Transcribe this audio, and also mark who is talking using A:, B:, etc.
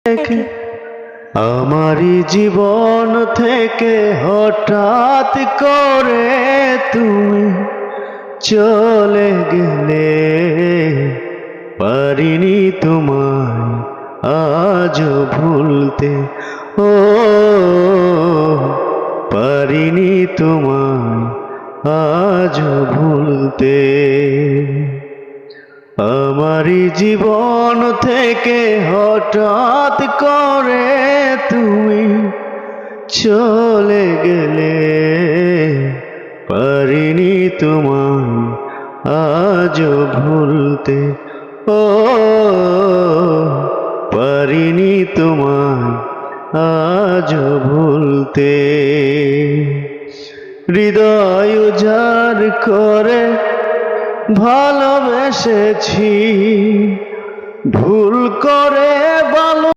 A: থেকে আমারই জীবন থেকে হঠাৎ করে তুমি চলে গেলে, পারিনি তোমায় আজও ভুলতে। ও পারিনি তোমায় আজও ভুলতে। আমারই জীবন থেকে হঠাৎ করে তুমি চলে গেলে, পারিনি তোমায় আজও ভুলতে। ও পারিনি তোমায় আজও ভুলতে। হৃদয় উজাড় করে ভালোবেসেছি, ভুল করে